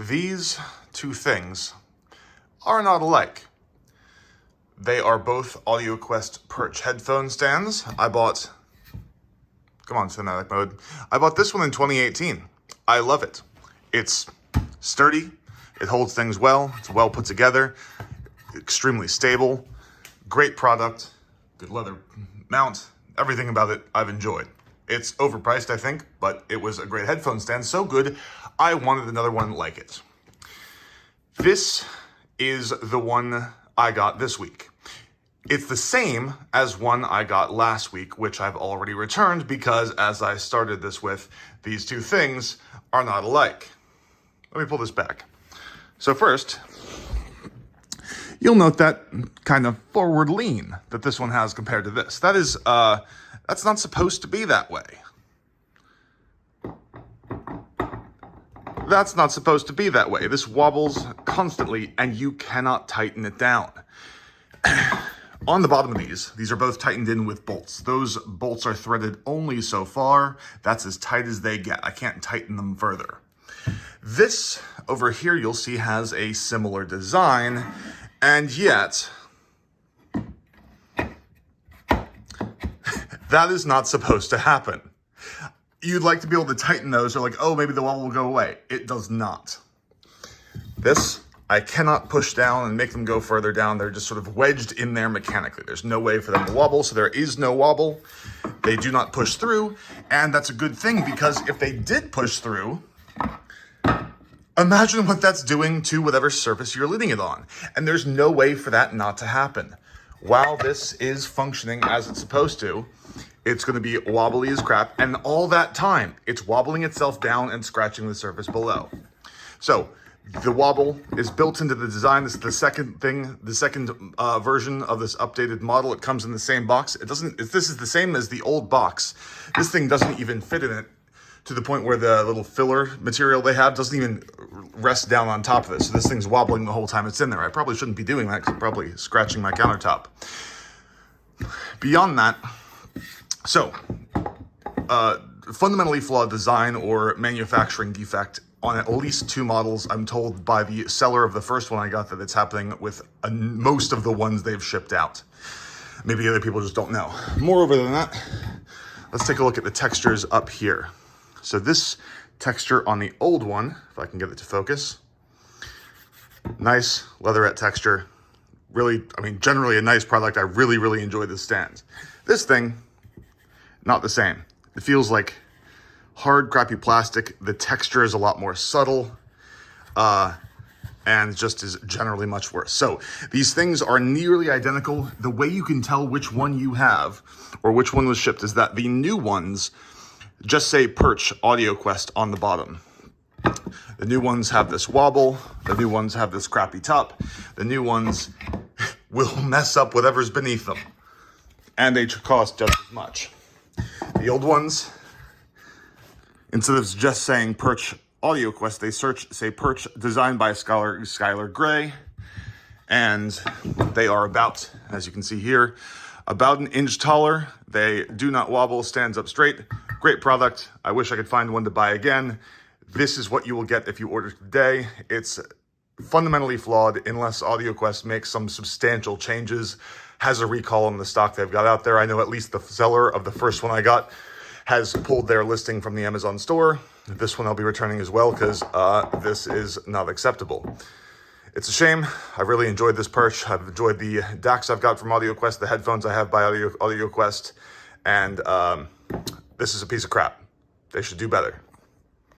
These two things are not alike. They are both Audioquest Perch headphone stands. I bought cinematic mode. I bought this one in 2018. I love it. It's sturdy, it holds things well, it's well put together, extremely stable, great product, good leather mount, everything about it I've enjoyed. It's overpriced, I think, but it was a great headphone stand, so good, I wanted another one like it. This is the one I got this week. It's the same as one I got last week, which I've already returned because, as I started this with, these two things are not alike. Let me pull this back. So first, you'll note that kind of forward lean that this one has compared to this. That is, that's not supposed to be that way. That's not supposed to be that way. This wobbles constantly and you cannot tighten it down. On the bottom of these are both tightened in with bolts. Those bolts are threaded only so far. That's as tight as they get. I can't tighten them further. This over here, you'll see, has a similar design, and yet that is not supposed to happen. You'd like to be able to tighten those, or like, oh, maybe the wobble will go away. It does not. This, I cannot push down and make them go further down. They're just sort of wedged in there mechanically. There's no way for them to wobble, so there is no wobble. They do not push through, and that's a good thing, because if they did push through, imagine what that's doing to whatever surface you're leaning it on. And there's no way for that not to happen. While this is functioning as it's supposed to, it's going to be wobbly as crap, and all that time, it's wobbling itself down and scratching the surface below. So, the wobble is built into the design. This is the second thing, the second version of this updated model. It comes in the same box. This is the same as the old box. This thing doesn't even fit in it, to the point where the little filler material they have doesn't even rest down on top of it. So this thing's wobbling the whole time it's in there. I probably shouldn't be doing that because I'm probably scratching my countertop. Beyond that, so fundamentally flawed design or manufacturing defect on at least two models. I'm told by the seller of the first one I got that it's happening with most of the ones they've shipped out. Maybe other people just don't know. Moreover than that, let's take a look at the textures up here. So this texture on the old one, if I can get it to focus, nice leatherette texture. Really, I mean, generally a nice product. I really, really enjoy this stand. This thing, not the same. It feels like hard, crappy plastic. The texture is a lot more subtle, and just is generally much worse. So these things are nearly identical. The way you can tell which one you have or which one was shipped is that the new ones just say Perch Audioquest on the bottom. The new ones have this wobble. The new ones have this crappy top. The new ones will mess up whatever's beneath them. And they cost just as much. The old ones, instead of just saying Perch Audioquest, they say Perch, designed by Skylar Gray. And they are about, as you can see here, about an inch taller. They do not wobble, stands up straight. Great product. I wish I could find one to buy again. This is what you will get if you order today. It's fundamentally flawed unless Audioquest makes some substantial changes, has a recall on the stock they've got out there. I know at least the seller of the first one I got has pulled their listing from the Amazon store. This one I'll be returning as well because this is not acceptable. It's a shame. I really enjoyed this Perch. I've enjoyed the DACs I've got from Audioquest, the headphones I have by Audioquest, and this is a piece of crap. They should do better.